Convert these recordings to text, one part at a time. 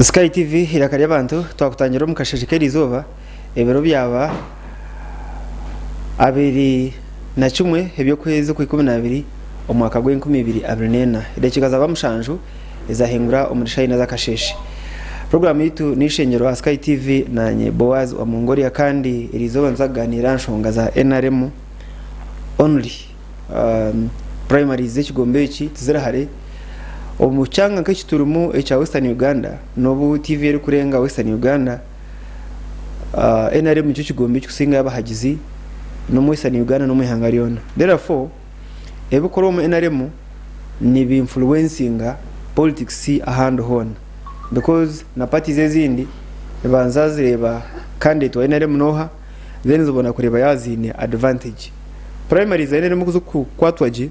Sky TV irakari abantu twakutangira mu kashashikeri izuba ebero byaba abiri na kimwe ebyo kwezi ku 12 omwaka gwa 2024 irekigaza bamushanju izahingura umurishaina zakasheshi. Program yitu nishengero Sky TV nanye Boaz wa Mongolia kandi irizoba nzaganira nshonga za NRM only primary z'ikigombe iki tizirahare omuchanga nk'ekiturumu echa Western Uganda nobu TV eri kurenga Western Uganda NRM cyo kigombe kusinga yabahagizi no mu Western Uganda no mu Hungarian. Therefore ebikoro mu NRM ni bi influencinga politics ahand hon because na parties ezindi banza zireba candidate wa NRM noha then zobona kureba yazine advantage primary za NRM kuzuku kwatwaje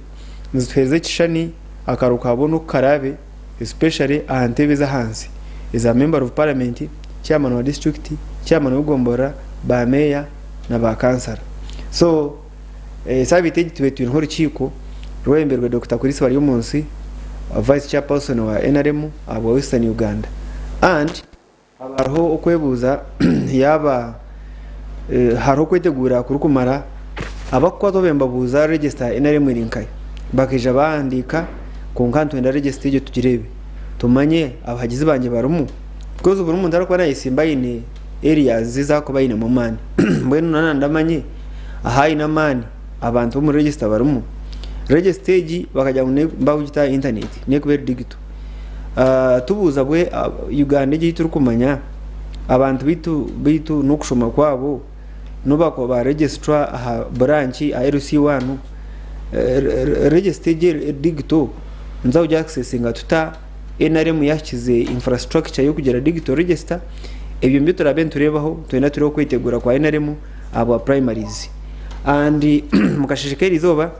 nzitweze kishani akaruka bono karabe especially ahantebeza hansi is a member of parliament, chairman wa district, chairman wa Gombora, ba mayor na ba councillor. So sabiteje tubetu nkuru chiko rwemberwe Dr. Kurisi bari umunsi vice chairperson wa NRM abo Western Uganda and abaho okwebuza yaba haro kwetegura kurukumara abakwato bembabuza register NRM irinkai bakija bandika konkanto enda register yo tugirebe tumanye abahagizi banje barumu because buri muntu arakora isimba ine areas zizako bayine mu mani mbwenu nanandamanye ahayi na mani abantu mu register barumu register ji bakajya mbawugita internet ne kubera digital tubuza bwe Uganda ji turukumanya abantu bitu nokushoma kwabo nobako ba registrar aha branch RC1 register ji digital nzawujya accessinga tuta NRM yakize infrastructure yo kugera digital register ebyo mbyo turaben turebaho twenda turiho kwitegura kwa NRM abo primaries and mukashishikeri izoba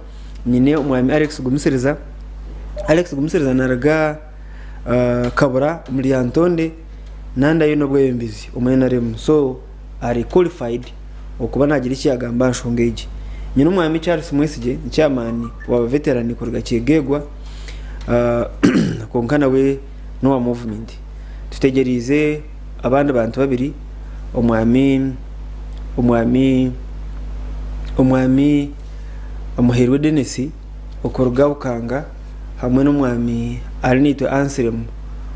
nyine umwami Alex Gumisiriza naraga kabura muri Antonde nanda yuno bwembizi NRM so are qualified okuba nagira ikiyagamba nshongeje nyine umwami Charles Mwesige chairman wa veteran kurga kigegwa konkana we no movement tutegerize abandi bantu babiri umwami umuherwe Denesi okorga ukanga hamwe n'umwami Arinito Anselm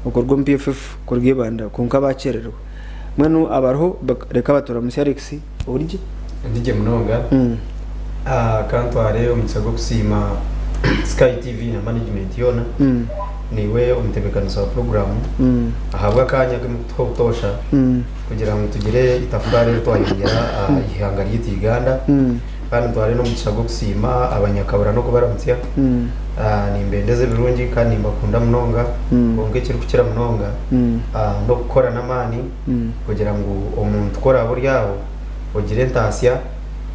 okorwa MPFF kurgiye banda konka bacererwa mwenu abarho reka batora mu Alex urije ndije munonga kantware umutsago kusima Sky TV na management yona niwe umutebekaniza wa program ahabwa kanya k'umutosha kugira ngo tugire itafari twayongera ihangari y'Uganda kandi tware no mutsago kusima abanyakabura no kubaramutya ni mbendeze birungi kandi mbakunda munonga bonge kiri kukira munonga no gukora namani kugira ngo umuntu ukora abo ryabo ugire ntasya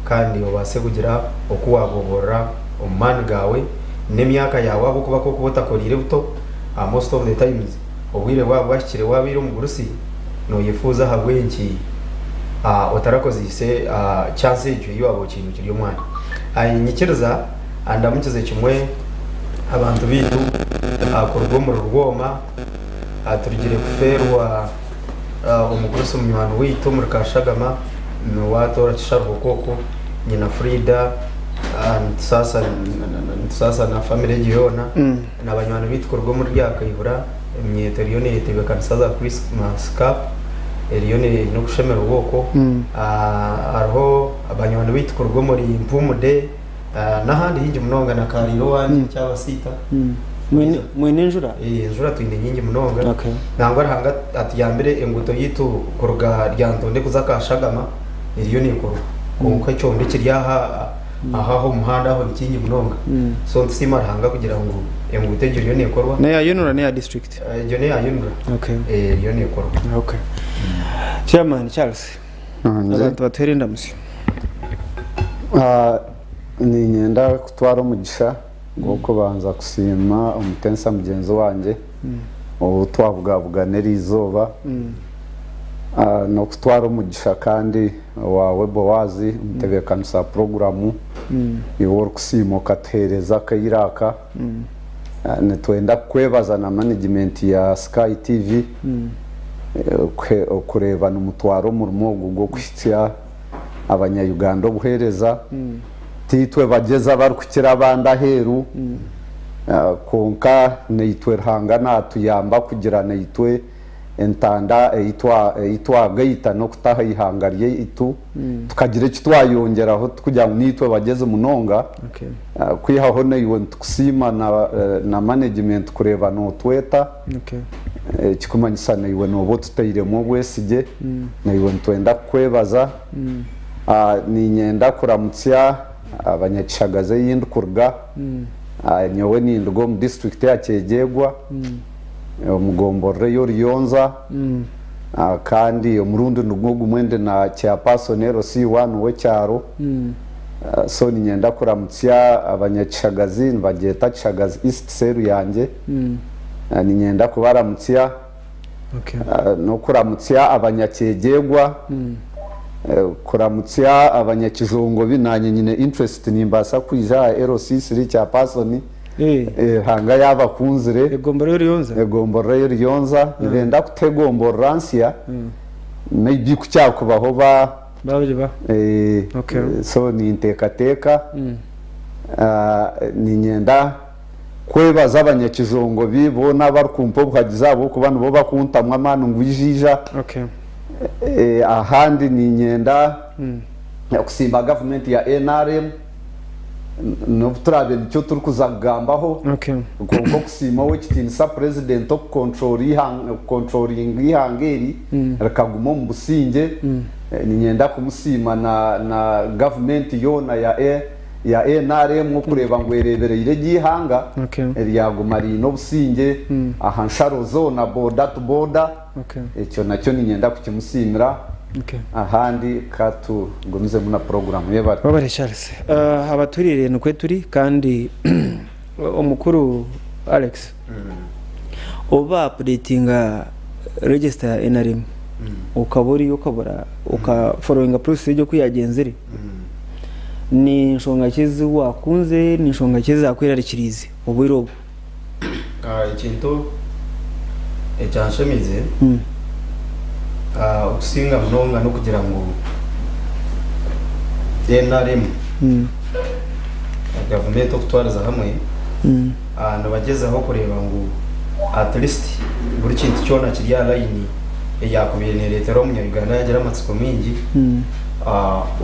kandi ubase kugira okuwagobora umani gawe nemyaka yawe abo kuba koko botakorire buto most of the times obwire wabo bashikire wabiro mu Burusi no yifuza habwenki otarakozise chance icyo yabo kintu kiri umwana nyikiriza andamukize kimwe abantu bitu akorwa mu rwoma aturigire kuferwa umugurusi umwana wito muri Kashagama no watora kisharho koko nyina Frida sasa na family yona n'abanywana bitkorwa muri ryakayihura imyeto yone yetebekaniza Christmas Cup eriyone no kushemera uboko arho abanywana bitkorwa muri Impumude nahandi hingi munonga na Kariro wani cyabasita mwenenjura njura twinde nyingi munonga nangwa hanga atiyambere enguto yitu kuruga ryantonde kuzakashagama eriyone ikoro konko cyonde kiryaha aho muhanda aho nikingi munonga so nsima hanga kugira ngo engutegero yone ikorwa na yonura ne ya district yo ne ya yonura yone ikorwa Chairman Charles abantu batere ndamusi ni nyenda kutwara umugisha ngoko banza kusima umutensa mugenzi wanje twavuga nerizoba no kutwara umugisha kandi wawe Bowazi umutegekanisa programu iwor kusimo katereza kayiraka netwenda kwebaza na management ya Sky TV kurebana umutwaro umurimo gwo kwishyira abanyayuganda obuhereza titwe bageza bari kukira abandi aheru konka neitwe hangana tuyamba kugira neitwe entanda eitwa gaita no kutaha ihangariye itu tukagira iki twayongeraho kugira ngo nitwe bageze munonga kwihaho neyo tukusima na management kureba no tweta kikumanyisa neyo no bo tutayiremo bwesije neyo ntwenda kwebaza ni nyenda kuramutsia abanyakishagaze y'indkurga nyowe ni ndgo mu district ya Kyegegwa omugomborre yo Ryonza kandi omurundi ndugwo mwende na chairperson RC1 we cyaro so ni nyenda kuramutsia abanyakishagazi bageta Kishagazi East seru yanjye ni nyenda kubaramutsia no kuramutsia abanyakyegegwa kuramutsia abanyakijungo binanye nyine interest nimbasa kwija RC3 chairperson hanga yabakunzire egomboro yo Ryonza ibenda kutegomboransia maybe kucyakubaho so ni intekateka ni nyenda kwebaza abanyakijungo bibona barkumpo bwagizabo kubana bo bakuntamwa amanu ngwijija ahandi ni nyenda kusimba government ya NRM no turabe nicyo turi kuzagambaho kuko kusima we kitinisa president of controlling ihangeri rakagumo mu businge ni nyenda kumusima na government yona ya NRM kureba ngo erebere ire gihanga ryagumari no businge ahansharo zona border to border icyo nacyo ni nyenda kukimusimira ahandi katu gumize muna program yebari babare Charles abaturire nukwe turi kandi omukuru Alex oba updatinga register ya NRM ukabori ukabora following process yo kuyagenzere ni nshonga kizi wakunze ni nshonga kizi akwirarikirize ubwirobo ikintu ecyanshemize ukusinga mnonga no kugira ngo NRM government okutwariza hamwe nabagezaho kureba ngo at least buri kintu cyona kiri ya line yakubirene leta ro munyarwanda yagira amatsiko mingi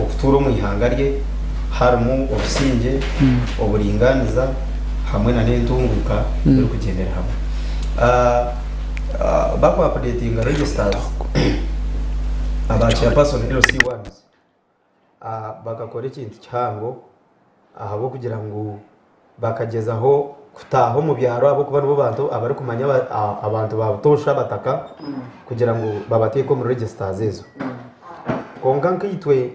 okutura mu ihangarye harimo obusinge oburinganiza hamwe na n'entunguka biri kugendera hamwe bakwa updating registers abacha person LC1 bakakora ikintu cyango ahabo kugira ngo bakagezaho kutaho mu byaro abo kuba no bantu abari kumanya abantu babutosha bataka kugira ngo babateko mu registers ezo konga nkitwe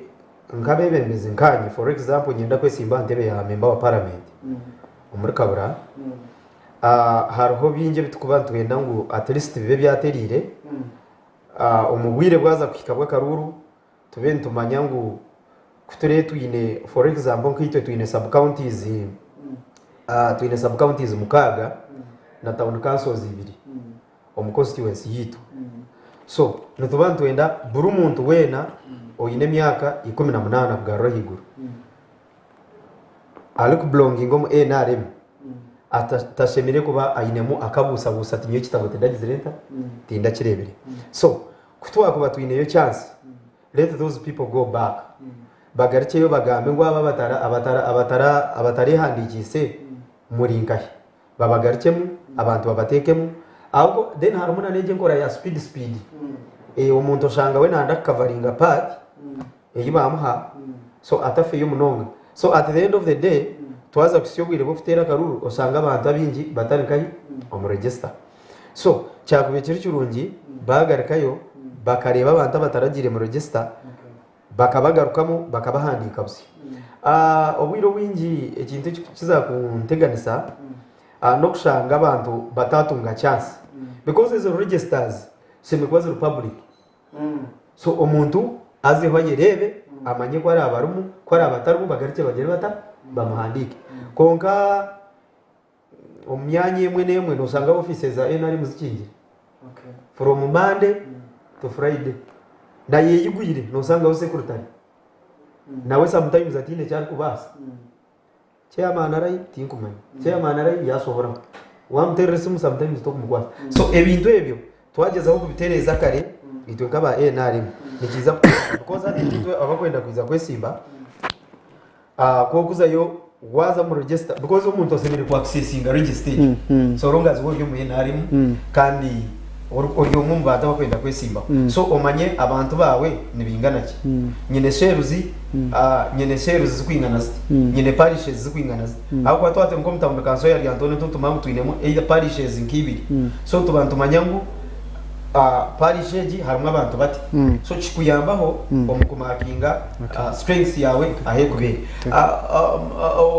nkabebemeze nkanye for example nyenda kwesimba ntebe ya member wa parliament muri kabura hariho binge bitukuba twenda ngo at least bibe byaterire umubwire bwaza kwikabwa karuru tube ntumanya ngo kuture tuyine for example nkitwe tuyine sub counties mukaga na town councils ibiri constituency yitu so nutuba twenda buri muntu wena oyine myaka 18 bwa higuru aliku belonging mu NRM atashemire kuba ayinemu akabusa busa tinyo kitabo tedagizirenta tinda kirebere so kutwa kuba twineyo chance let those people go back bagarike yo bagambe ngo abatari handikise muringahe babagarikemu abantu babatekemu ahubwo then harumuna nege ngora ya speed umuntu oshanga we nanda covering part yibamuha so atafe yo munonga so at the end of the day twaza kusiyobwire bufitera karuru osanga abantu abingi batarikayi mu register so cyakubekira cyurungi bagarikayo bakareba abantu bataragire mu register bakabagarukamo bakabahandika busi obwiro wingi ekintu kizakunteganisa no kushanga abantu batatunga chance because izo registers semekwaze republic so omuntu aziho yerebe amanye ko ari abarumu ko ari abatarumu bagarike bagere bata bamuhandike konka omyanye emwe nemwe no sanga offices za NRM zikingira from Monday to Friday ndaye yigwire no sanga wose kurutari nawe sometimes atine cyari kubasa chairman arai tinkumanya chairman arai yasohora wamterese sometimes to kumugwa so ebintu ebyo twageza aho kubitereza kare itwe kaba NRM nikiza because atitwe abakwenda kwiza kwesimba ko kuzayo waza mu register because umuntu osemere ku accessinga register so long as wowe mu NRM kandi oryo mu mbata bakwenda kwesimba so omanye abantu bawe nibingana ki nyine shares zikwingana ziti nyine parishes zikwingana ziti aho kwa twate ngo mutamu kanso yari Antone tutumamu twinemo either parishes nkibiri so tubantu manyangu parisheji harimo abantu bati so chikuyambaho omukumakinga strengths yawe ahe kubere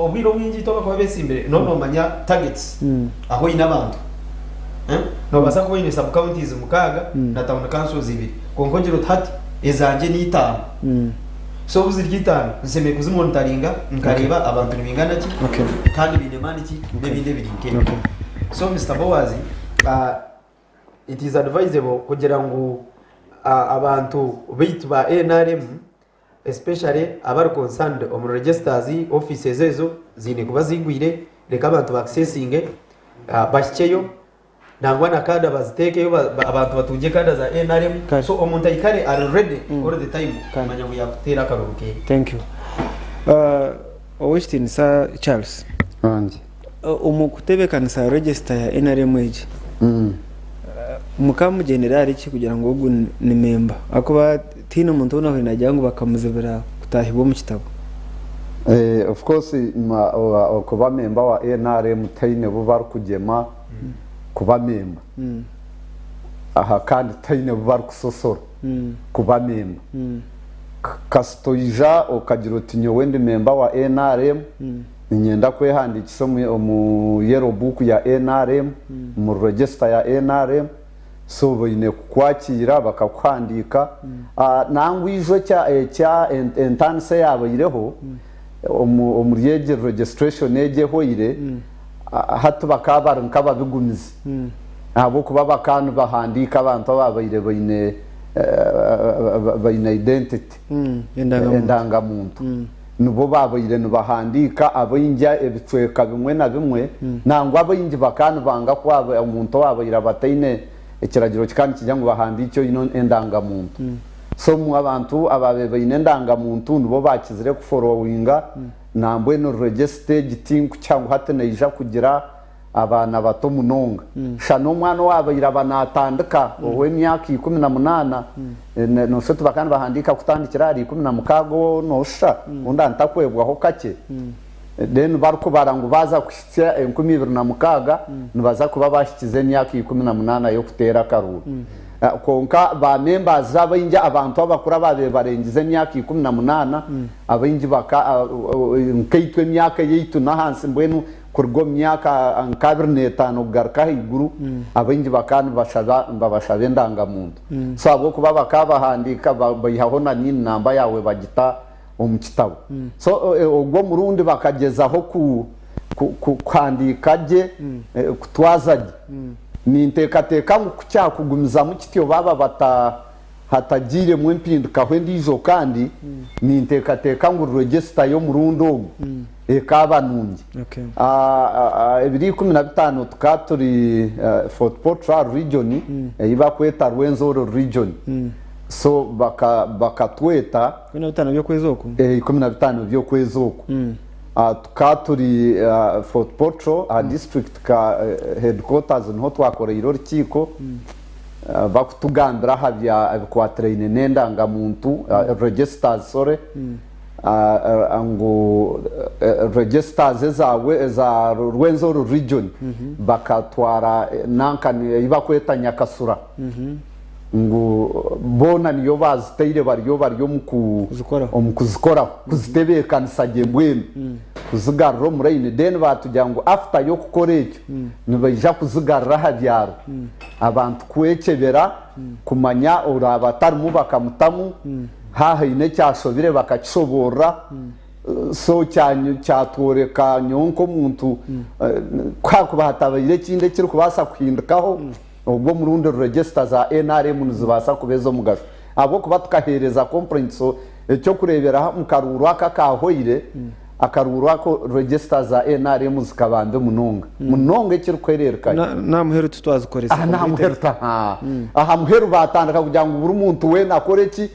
obiro mwingi toka kwa besimbere no manya targets aho ina abantu no basa ko ine sub counties mukaga na town councils ibiri konkongero 30 ezanje ni 5 so uzirya 5 nseme kuzimonitaringa nkareba abantu nibingana ki kandi binemani ki nebinde birinke so Mr. Bowazi it is advisable kugira ngo abantu bitu ba NRM especially abar concerned on registers offices ezo zine kuba zigwire reka abantu accessing bashikeyo nangwa na kada bazitekeyo abantu batuje kada za NRM so omuntu ayikare are ready all the time manya ngo yakutera karuke. Thank you. Owishtin sa Charles anje umukutebekanisa register ya NRM age mukamu generali ki kugira ngo ugu ni member akuba tino umuntu unaho inajya ngo bakamuzebera kutahibo mu kitabo of course kuba member wa NRM taine bubar kugema kuba member aha kandi taine bubar kusosora kuba member kastoija okagira utinyo wendi member wa NRM nyenda kwehandikisa mu yellow book ya NRM mu register ya NRM so bine kwakira bakakwandika nangwijo cya entanse yabo ireho umuryeje registration ejeho ire hatu bakabara nkaba bigumize abo kuba bakantu bahandika abantu babayire bine identity endangamuntu nubo babayire nubahandika abayinja ebicweka bimwe na bimwe nangwa abayinji bakantu banga kwaba umuntu wabayira bataine ekiragiro kikandi kijya ngo bahambike ino endangamuntu so mu abantu ababebe inendangamuntu nubo bakizire ku followinga nambwe no register gitinku cyangwa hateneja kugira abana bato munonga shano mwana wabayira banatandika owe myaka 18 no se tubakana bahandika kutandikira ari 16 no sha unda ntakwebwaho kake then barko barangu baza kushitya 2026 nibaza kuba bashikize myaka 18 yo kutera karuru konka ba members abayinja abantu abakura babe barengize myaka 18 abayinji baka nkaitwe myaka yitu na hansi mbwenu kurgo myaka ankabirneta no garka higuru abayinji bakana babashabe ndangamuntu so abo kuba bakabahandika bayihaho na nini namba yawe bagita omukitabo so ubwo murundi bakagezaho kwandika je kutwazaje ni ntekateka mu kugumiza mu kityo baba hatagire mu mpinduka hwendijo kandi ni ntekateka ngo register yo murundo ekaba nungi ebiri 15 tukaturi Fort Portal region iba kweta Rwenzoro region so bakatweta 15 byo kwezoko 15 byo kwezoko tukaturi Fort Portal district ka headquarters nho twakora iro rukiko bakutugambira habya kwatraine nendangamuntu registers ango registers zawe za Rwenzoro region bakatwara nankani iba kweta Nyakasura ngo bona niyo baziteire baryo mukuzikora kuzitebekanisa gembwene kuzigarro murayine then batujya ngo after yo gukora icyo nibaja kuzigarra habyaro abantu kwekebera kumanya urabatari bakamutamu hahine cyashobire bakakishobora so cyanyu cyatworeka nyonko muntu kwakuba hatabayire kinde kiri kubasa kwindikaho ubwo mu rundi register za NRM nizibasa kubeza mugasho abo kuba tukahereza complaints cyo kurebera mu karuru akahoire akaruru ako register za NRM zikabande munonga ikiri kwerereka na muheru tutwazikoreza na muheru aha muheru batandaka kugira ngo buri muntu we nakore ki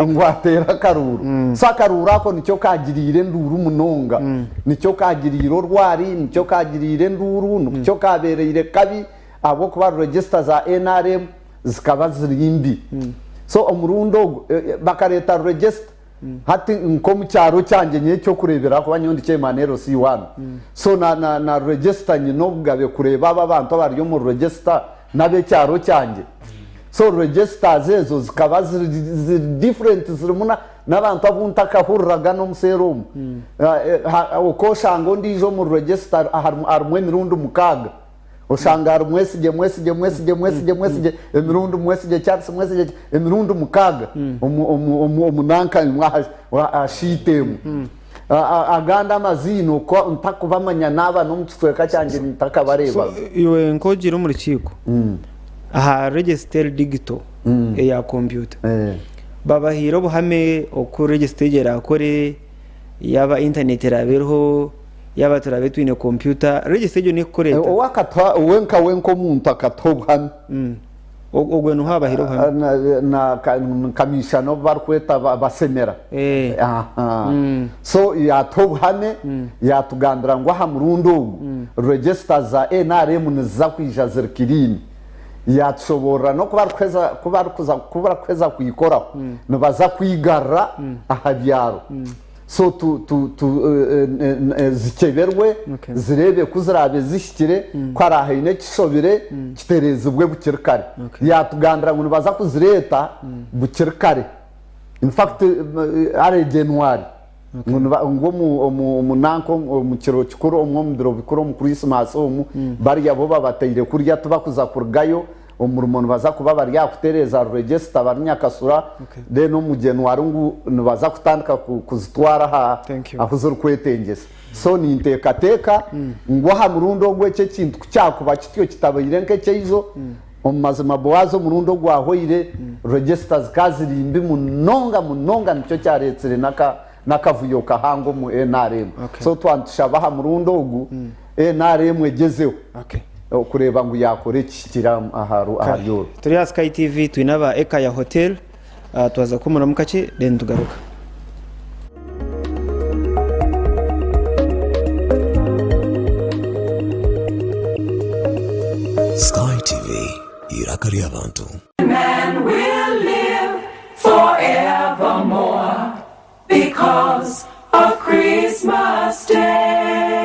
ngwatera karuru sakaruru ako nicyo kagirire nduru munonga nicyo kagiriro rwari nicyo kagirire nduru nicyo kabereye kabi abo kuba register za NRM zikaba zirimbi so umurundo bakareta register hati nko mu cyaro cyanjye nye cyo kurebera ko banyondike manero C1 so na register nyino bwabe kureba abantu bari yo mu register nabe cyaro cyanjye so register zezo zikaba different zirumuna n'abantu abunta kahurraga no muserum uko shango ndijo mu register arumwe mirundo mukaga ushanga mwesige emirundo mwesige cyatse mwesige emirundo mukaga umunanka ashitemu aganda amazino ko ntakubamanya naba no mutweka cyanje ntakabareba iwe nkogira mu rukiko aha register digital ya computer babahiro buhame oku register gera akore yaba internet rabeho yaba turabe twine computer register yo ni koreta wakatwa wenko muntu akatobwa ogwe no habahiro hamwe na kamishano barkweta basemera so yatobhane yatugandira ngo ha murundo register za NRM niza kwija zirkirini yatshobora no kuba kweza kuyikora nibaza kwigara ahabyaro so zikeberwe zirebe kuzirabe zishikire kwarahaine kishobire kitereze ubwe bukirkare yatugandira ngo baza kuzireta bukirkare in fact are January ngo mu nanko mu kiro kikuru umwe mu biro bikuru mu Christmas bari yabo babatayire kurya tubakuza kurgayo umurimo baza kuba bari yakutereza register barnyakasura no mu January ngo baza kutandika kuzitwara ahuzuru kwetengeza so ni intekateka ngo ha murundo gwe kintu cyakuba kityo kitabayire nke cyizo omazima boazo murundo gwahoire registers kazirimbi munonga nicyo cyaretsere nakavuyo kahango mu NRM so twantushaba ha murundo ugu NRM egezeho kureba ngo yakore kikira aharu turi ya Sky TV twinaba eka ya hotel twaza kumura mukace then tugaruka Sky TV irakari abantu man will live forevermore because of Christmas Day.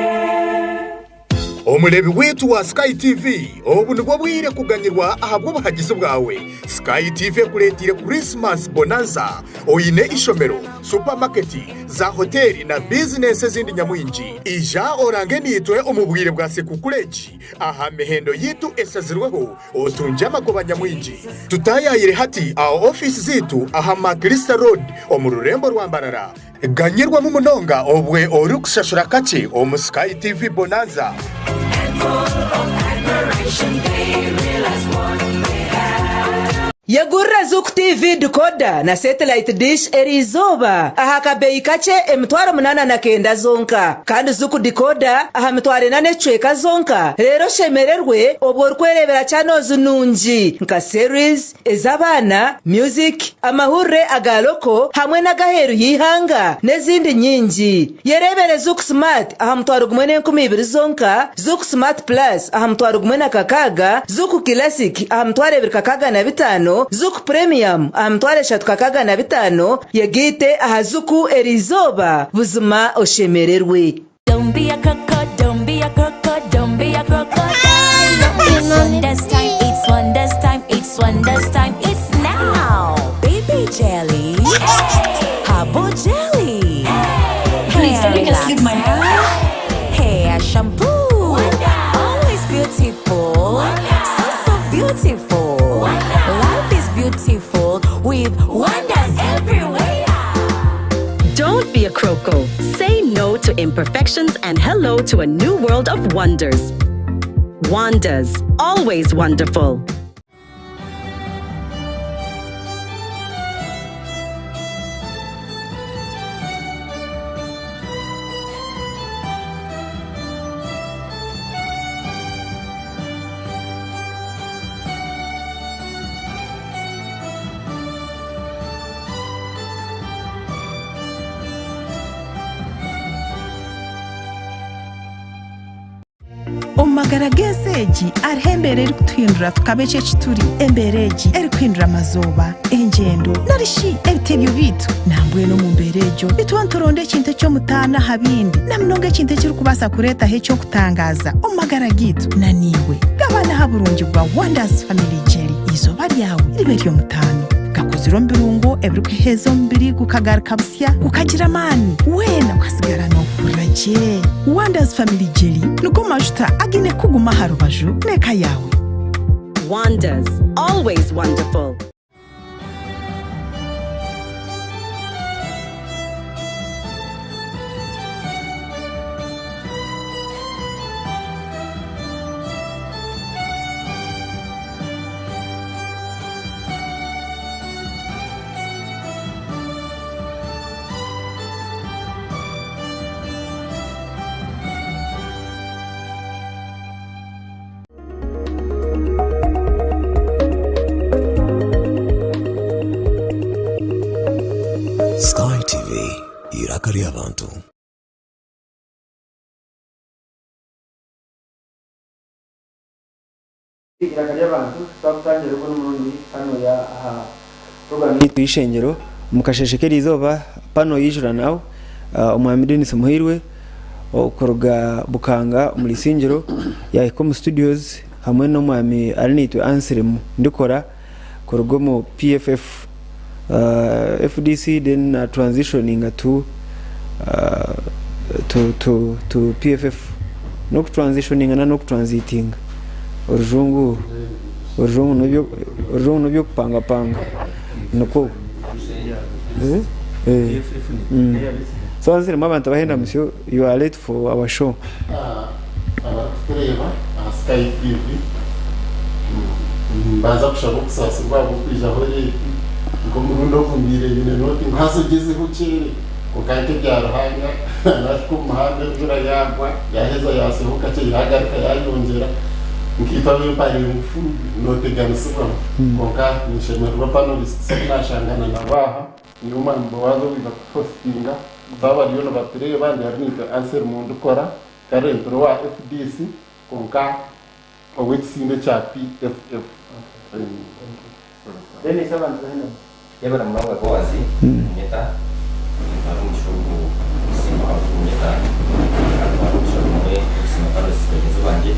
Omulebi wetu wa Sky TV obu nibwo bwire kuganyirwa ahabwo bahagize bwawe. Sky TV kuretire Christmas bonanza oyine ishomero supermarket za hoteli na business zindi nyamwinji ija orange nitwe omubwire bwa sekukuleji aha mehendo yitu esazirweho otunjama ko banyamwinji tutayayire hati our office zitu aha Makrista Road omururembo rwambarara ganyirwa mu munonga obwe orukushashura kace omu Sky TV bonanza. Yegurra Zuku TV decoder na satellite dish erizoba aha kabeyi kace emitwaro 89 zonka kandi Zuku decoder aha mitwaro 8 zonka rero shemererwe obwo rwerebera channels nunji nka series ezabana music amahure agaloko hamwe na gaheru yihanga nezindi nyinji yerebere Zuku smart aha mitwaro 12 zonka Zuku smart plus aha mitwaro 16 Zuku classic aha mitwaro 25 Zuku Premium amtware shatukakaga na 5 yegite ahazuku erizoba buzima oshemererwe. Don't be a crocodile, don't be a crocodile, don't be a crocodile. It's wonders time, it's wonders time, it's wonders time, it's now. Baby jelly, hey. Habo jelly, hey. Please don't make us skip my hair. Hair shampoo, Wonder. Always beautiful, Wonder. So beautiful. Life is beautiful with wonders everywhere. Don't be a croco. Say no to imperfections and hello to a new world of wonders. Wonders, always wonderful. amagara genseji arihembere eri kutuhindura tukabece kituri embereji eri kuhindura amazoba engendo narishi ebitebyo bitu nambwe no mu mberejo nituwanturonde ekintu ky'omutaana habindi namunonga ekintu ekiri kubasa kureetaho ekyokutangaza omu magara gitu naniwe gabana haburungi bwa Wonders Family Jelly izoba ryawe ribe ry'omutaano gakozirwe mu birungo ebiri kuheeza omubiri gukagaruka busya gukagira amaani weena ukasigara n'okuraje. Wonders Family Jelly nugo majuta agine kuguma ha rubaju n'eka yawe. Wonders, always wonderful. Sky TV irakari abantu. Irakari abantu twatangira ko n'umurundi hano ya program y'ishengero mukasheshekera izoba pano yijura nawe umwami Denis Muhirwe okoroga bukanga muri singiro ya Ecom Studios hamwe no mwami arinitwe Anselm ndikora korogomo PFF FDC then transitioning to PFF no transitioning na no transiting orujungu nobyo kupanga nuko so azirimo abantu bahenda monsieur you are late for our show abatureba Sky TV baza kushaka kusasirwa kwijaho ngo murundo kumbire nyine noti nkasugeze kucere ukahite byaruhanya natwe umuhanda njura yagwa yaheza yasehuka cye yahagarika yayongera nkipa w'impare ngufu note gamusubwa konka nishemerwa panelists nashangana nabaha nyuma mbawazo biba postinga baba ryo no batureye bandi yarinka answer mu ndukora kare wa FDC konka owexinde cha PFF Denis abantu bahenda yabara muranga ko wazi nyeta ari mushugu sima nyeta ari mushugu sima palo sipezo banje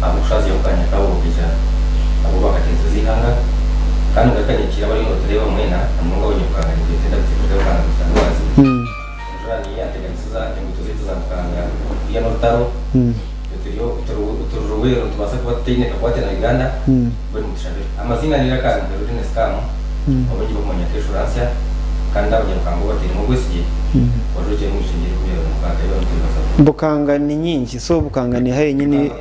amushazi yokanya kawo bija abo bakatenzo zihanga kandi gakanyikira bari no tureba mwena amunga wonyukanga ndetenda kugira kana gusanga wazi njani yateganisiza imbuto zetu za mukanga ya notaro turuwe tubasa kuba teineka kwate na Uganda bari mutshabira amazina nira kandi ruri neskamu abonye bomanya insurance kandi abanyakango batiri mu gwesiye waroje mu shingiro kubera mukanga yo ntibaza bukanga ni nyingi so bukanga ni haye nyine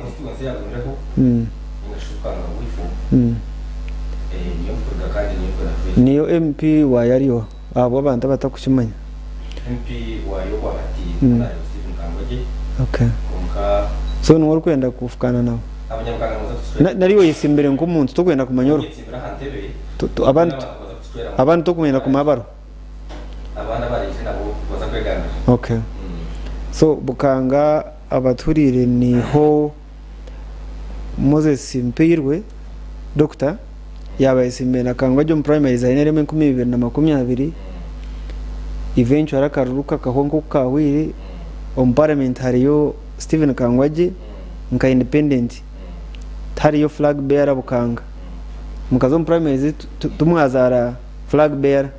niyo MP wayariyo abo abantu batakushimanya MP wayo bahati na Stephen Kangoje okay so no kwenda kufukana nawo nariyo yisimbere nk'umuntu to kwenda kumanyoro abantu to kumenya kumabaro abana bari nabo baza kwegana okay so bukanga abaturire niho Moses Mpirwe doctor yabaye simbena kangwa jo primary zainere 2020 eventually akaruruka kahongo kawiri on parliament hariyo Stephen Kangwaje nka independent hariyo flag bearer bukanga mukazo primaries tumwazara flag bearer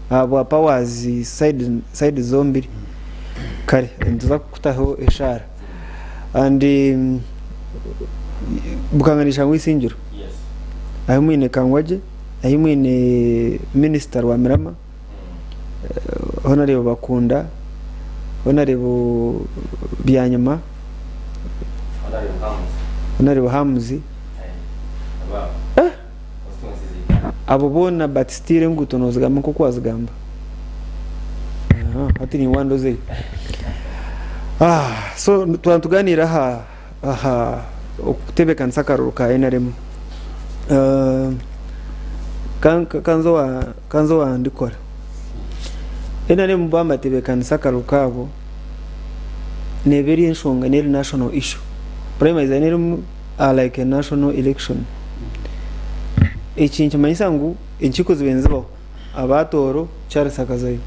abo powers side zombi kare nduza kutaho eshara and bukanganisha ngwisingiro yes ayo mwine Kangwaje ayo mwine minister wa Mirama honorable Bakunda honorable Byanyuma honorable Hamzi abo bona but still ngutonozigama ko kwazigamba ati ni wando ze so tuganira aha okutebeka nsakaruka NRM kanzo wa ndikora NRM bamatebeka nsakaruka abo ne very nshonga ne national issue primaries are like a national election. Ikintu kimanyisa ngu inkiko zibenzibaho abatoro Charles Akazayo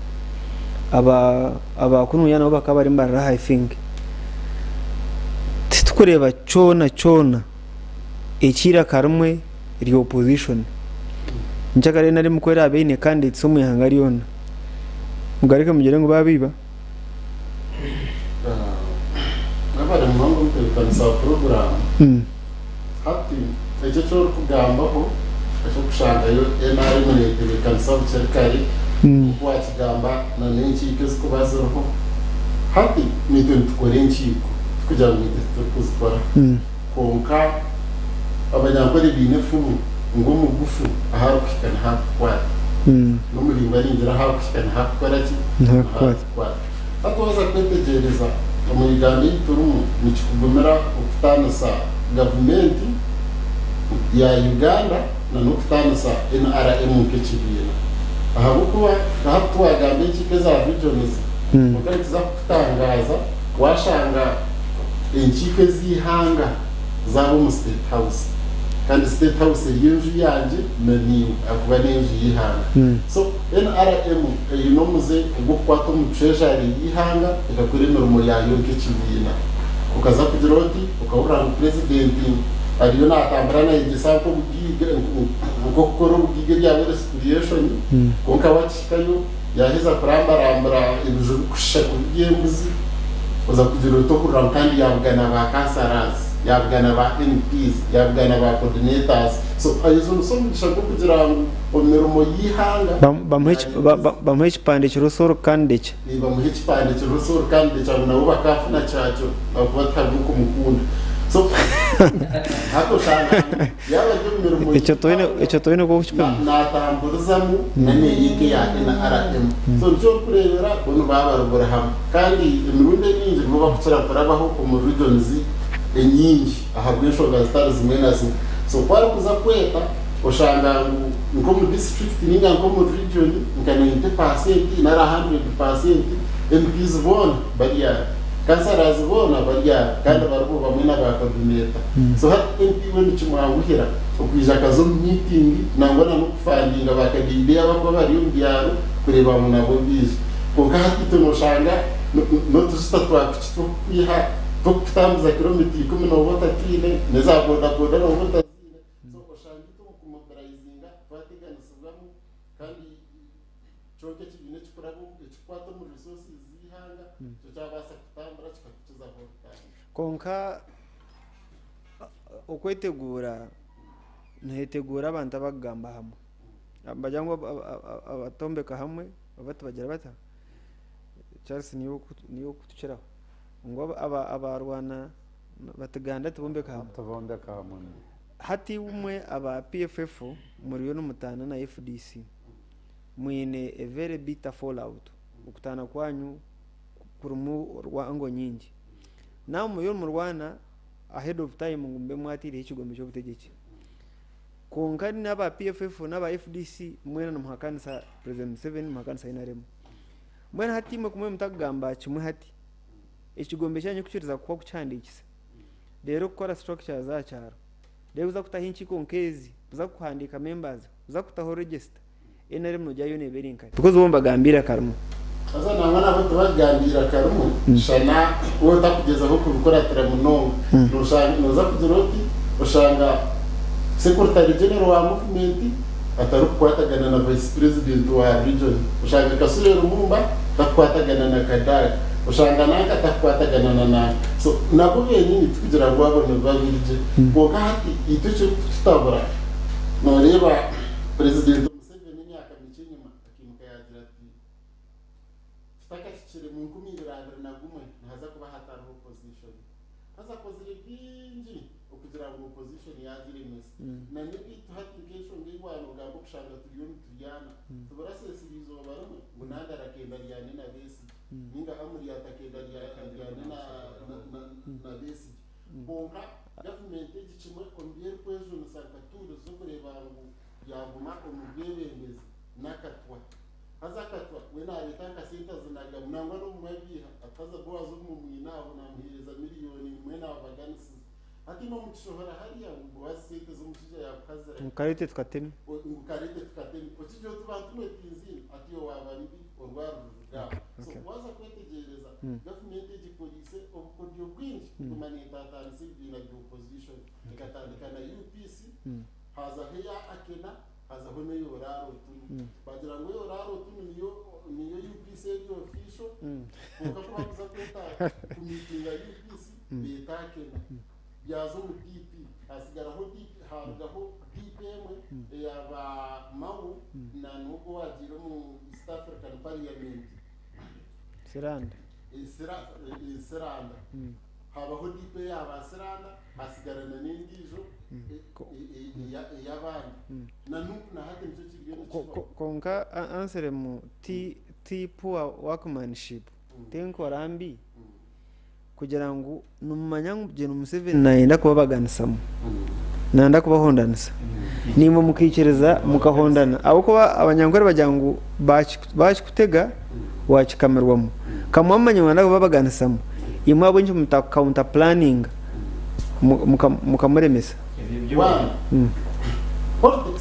abakunuya nabo bakaba bari mbarara I think tukureba chona ekira karumwe iri opposition nchakare nari mukwera abene kandi tsomu hangari yona mugareka mugere ngo babiba nabare mwango mpekanisa program hati icyo cyo kugambaho cyo gushanga yo NRM n'itekanisa bucerikari kwa kigamba na n'inchike zikubazeho hati nitwe tukore inchiko kugira ngo tukuzikora konka abanyakore binefumu ngo mugufu aharukikana hakwata no muri baringira hakwikana hakwara ki hakwata atoza kwetegereza umuganda y'iturumu nikugomera okutanisa government ya Uganda na nokutanisa NRM kechibira ahabukuba ahatwagambe ikikeza regions mukaritiza kutangaza washanga inkike zihanga zabo mu State House kandi State House y'inzu yanje naniyo akuba n'inzu yihanga so NRM yinomuze ubwo kwato mu treasury yihanga ikakuremera mu yayo k'ikibina ukaza kugira oti ukabura mu president ariyo natambara na igisampo bugige uko kokoro bugige rya respiration konka wakikayo yaheza kurambarambara ibyo kushaka kubyembuzi uza kugira utokura kandi yabugana ba cancerers yabugana ba MPs yabugana ba coordinators so ayizo nsomishaka kugira ngo omerumo yihanga bamuhe kipande cy'urusoro kandi cye bamuhe kipande cy'urusoro kandi cyo nabo bakafuna cyacho batavuka mukunda so hato shanga yaba omerumo icyo toine ko kipande natambuzamu nane yike ya NRM so cyo kurebera bono babarugora hamwe kandi imirundi nyingi bo bakutira kurabaho mu regions enyingi ahabwisho ga stars menas so kwara kuza kweta oshanga ngo mu district ninga ngo mu region ngana 90% na 100% MPs bona bariya kansara zibona bariya kandi barubo bamwe n'abakabineta so hat MP we n'ikimwanguhira okwija kazo meeting nangona no kufandinga bakadinde abako bari umbyaro kureba mu nabo bizi konka hatito noshanga no tustatwa kwiha tukutambuza kilometri 10 neza boda no butazine so oshanga to kumobilizinga bateganisubwamo kandi choke kibine kikurabo ekikwato mu resources zihanga cyo cyabasa kutambura kikakukiza ho konka okwetegura ntetegura abantu abagamba hamwe abajyango abatombeka hamwe abatu bagira bata Charles niyo kutuciraho ngo abarwana bataganda tubombeka hamwe hati umwe aba PFF muriyo n'umutana na FDC mwine a very bitter fallout ukutana kwanyu kurumu rwango nyingi nawe muyo murwana ahead of time ngumbe mwatire ikigombe cyo butegeki konkani n'aba PFF n'aba FDC mwena n'umuhakanisa President 7 muhakanisa inaremo mwena hati mwe kumwe mutagamba kimwe hati ikigombe cyanyu kucyuriza kwa kucandikisa rero gukora structure za cyaro rero uza kutaha inkiko nkezi uza kuhandika members uza kutaho register NRM no jyayo neberinka because bomba gambira karmo aza nangana abo tubagambira karmo shana wo takugeza ko kubikora teramuno nuza kugira oti ushanga secretary general wa movement atarukwatagana na vice president wa region ushanga Kasule Lumumba takwatagana na Kadari ushanga nanga takwatagana na so nabo benyine tukugira ngo babone babirije boka hati itucyo tutabura no reba president Museveni myaka mike nyuma akimuka yagira ati tutakashikire mu 2021 ntaza kuba hatari opposition haza kozire bingi okugira ngo opposition yagire mesi na nibi tuhatication ngibano gambo kushanga tuliyo tuyana tubarasesirizo baramo munanda rakenda ryane na besi ninga amuri yatakenda ryane na besi bonka government igicimwe kombier kwezo nsakaturu zo kureba ngo yaguma omubebemezi nakatwa hazakatwa wena aritanga senta zinaga munangwa no mwabiha akaza boazo mu mwinabo na mheza miliyoni mwena abaganisi no mugishohora hariya ngo wasite zo mushije yakazira mukarete tukateme mukarete tukateme ukijyo tubantu mwetinzini ati yo wabandi orwaru rugabo so waza kwetegereza government igipolice obukodyo bwinshi kumanita tansi bina the opposition ikatandika na UPC haza heya akena haza hone yoraro tu bagira ngo yoraro tu niyo UPC yo official ukakubaza kweta kumitinga UPC betakena yazo mu DP hasigaraho DP hagaho DPM yaba mawu na nuko wagira mu East African Parliament Seranda habaho DP yaba Seranda hasigarana n'indijo yabandi na nuko na hate nicyo kigero konka answer mu ti poor workmanship tenko rambi kugira ngo numanya ngubye Museveni nayenda kubabaganisamo nanda kubahondanisa nimo mukikereza mukahondana abo kuba abanyangore bajyangu bachi kutega wachikamerwamo kamwamanya nanda kubabaganisamo imwabo nje muta counter planning mukamuremesa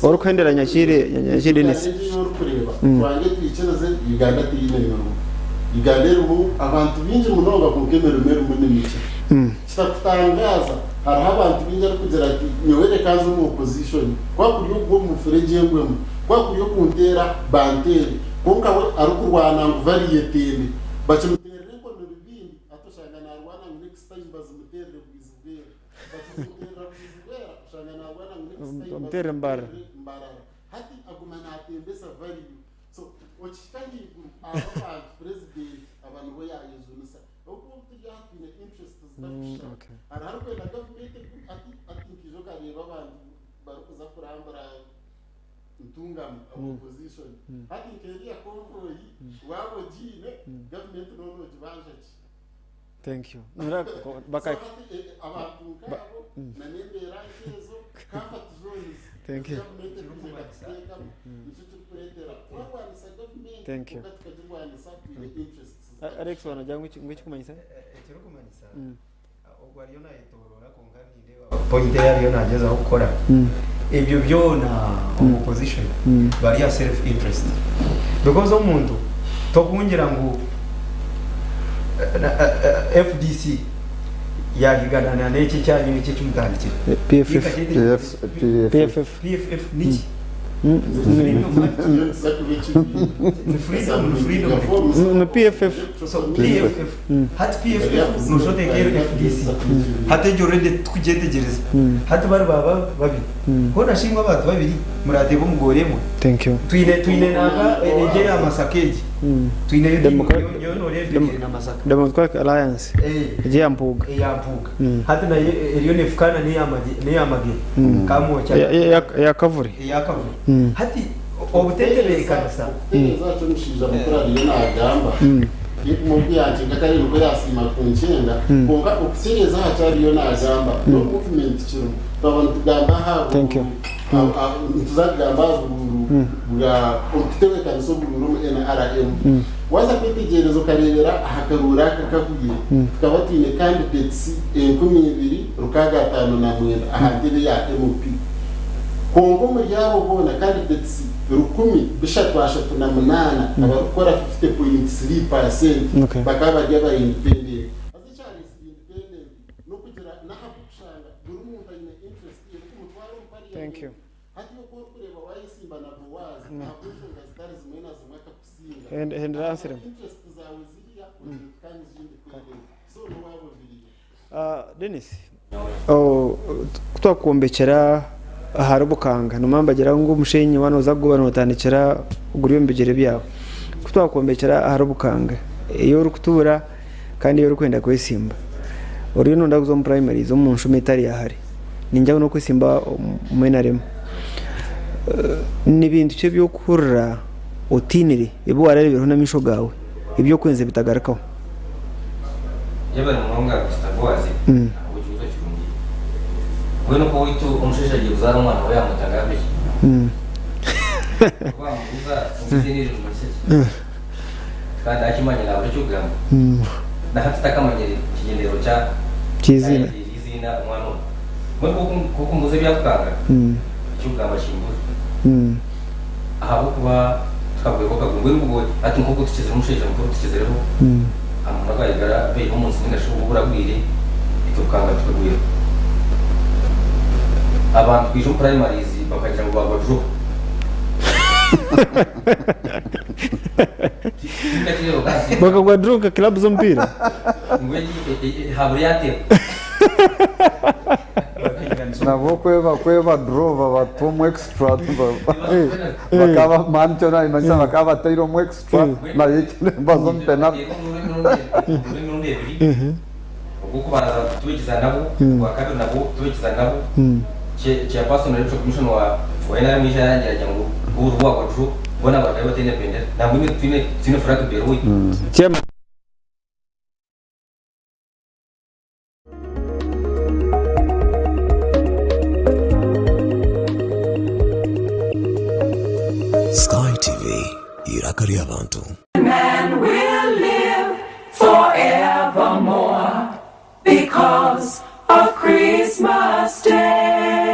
orukhendera nyakire nisi wange twicereze Uganda tiyine Uganda mu abantu binje munonga kukemera meru munimice kitakutangaza hari abantu binje kugira ati nyowere kazo mu opposition kwa kuri ubwo mu fereje ngwemo kwa kuri kuntera bantere konka we arukurwana ngo varietele bachimuterere ko nubindi atoshanga na rwana ngo next time bazimuterere kuzibera bachimuterera kuzibera shanga na rwana ngo next time mtere mbara hati agumana atembesa value so ochikanye abantu president abantu bo yayizunisa uko tujya hapine interest z'abashaka araruko na government ati kizo kareba abantu barukuza kurambara ntungamo opposition hati keriya convoy wabo jine government nono jibanje. Thank you baka abantu kabo na nembera kezo comfort zones. Thank you. Thank you. Alex wanajya ngwiki kumanyisa ekiro kumanyisa ubwo ariyo nayitorora konkanire point yariyo nageza gukora ibyo byona opposition bari ya self interest because umuntu tokungira ngo FDC yahigana n'iki cyanyu n'iki cy'umutandikira PFF niki no PFF so PFF hat PFF no shote kero FDC hate jorede tukugetegereza hate bari baba babi hona shingwa abantu babiri murade bo mugoremo. Thank you. Tuine naga eje amasakeji tuine Democratic Alliance eje yampuga hate na eriyo nefukana ni yamage kamo ya kavuri hati obutetebe kanisa zacho mushiza mukurariyo nagamba mu byanje ngakari nuko yasima kuncyenga konga okusereza hachariyo nagamba no movement kiro abantu tugamba habo. Thank you. Tuzagamba bururu bwa okutebe kanisa bururu NRM waza kwitegerezo karebera hakarura kakavuye tukabatine candidates 12 rukaga 5 na 9 ahagere ya MP Kongo muri yabo bona candidates 10,308 abakora 50.3% bakaba bajya independent azicyari independent no kugira nahabushanga buri muntu ayine interest yo kumutwara mpari. Thank you. Hati yo kureba wayisimba na buwazi akushinga zitari zimwe na zimwe akakusinga and answer interest zawe ziriya kandi independent so no wabo biri Dennis kutwakuombekera harubukanga numambagira ngo umushenyi wanoza gubana utandikira uguriyo mbegere byawe kutwakuombekera harubukanga iyo uri kutura kandi iyo uri kwenda kwesimba uri nunda kuzo mu primary zo mu nshumetari yahari ninjya no kwesimba umenaremo n'ibintu cyo byo kurra utinire ibo warare biro namisho gawe ibyo kwenze bitagarakaho yabana mwonga kustagwazi ubujuzo kirungi weno ko witu umushesha giye kuzara umwana we yamutagabe kwa muza umuzinire umushesha kandi akimanye nawe cyugamba na hatata kamanye kigendero cha kizina umwana mwe kuko muze byakanga cyugamba shimbura ahabo kuba twavuye ko kagungwe n'ubwo ati nkuko tukizera umusheje mukuru tukizereho amuna bayigara be umunsi n'ingashubu buragwire itukanga tukagwira abantu kwijo primaries bakagira ngo bagwajo bakagwa druga club z'umupira haburi yate nabo kweba drova batomo extra bakaba mancho na imasa bakaba tairo mo extra na yekile bazon penalty kuko baraza tubikiza nabo wakati nabo tubikiza nabo cya personal commission wa wena misha yanjye ngo urwa kwacu bona bataba tene pende ntabwo imwe tine frag beruwe chema Sky TV irakari abantu. Man will live forevermore because of Christmas Day.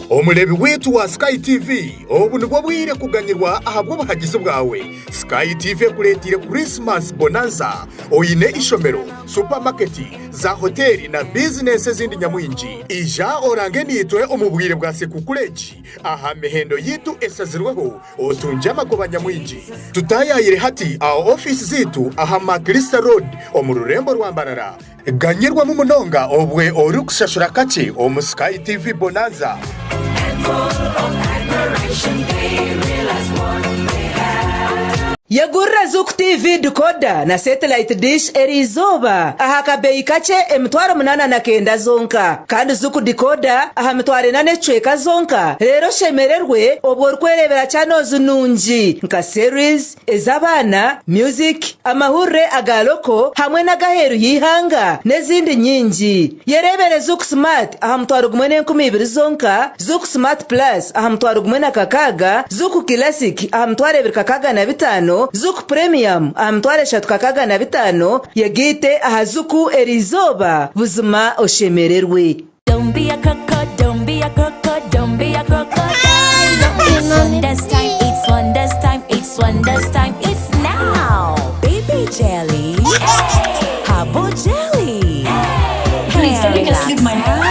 Omulebi wetu wa Sky TV obu nibwo bwire kuganyirwa ahabwo buhagizi bwawe. Sky TV kuletire Christmas bonanza oyine ishomero supermarket za hoteli na business zindi nyamwinji ija orange nitwe omubwire bwa sekukuleji aha mehendo yitu esazirweho otunja magoba nyamwinji tutayayire hati aho office zitu aha Magrista Road omururembo rwambarara ganyirwa mu munonga obwe orukushashura kace omu Sky TV bonanza. Yegurra Zuku TV decoder na satellite dish erizoba aha kabeyi kace emitwaro 89 zonka kandi Zuku decoder aha mitwaro 4 zonka rero shemererwe obwo rwerebera channels nunji nka series ezabana music amahure agaloko hamwe na gaheru yihanga nezindi nyingi yerebere Zuku smart aha mitwaro 12 zonka Zuku smart plus aha mitwaro 16 Zuku classic aha mitwaro 25 Zuku Premium amtware shatukakaga na bitano yagite aha Zuku erizoba buzima oshemererwe. Don't be a crocodile, don't be a crocodile, don't be a crocodile. It's wonders time, it's wonders time, it's wonders time, it's now. Baby jelly, hey. Habo jelly, hey. Please don't make us leave my house.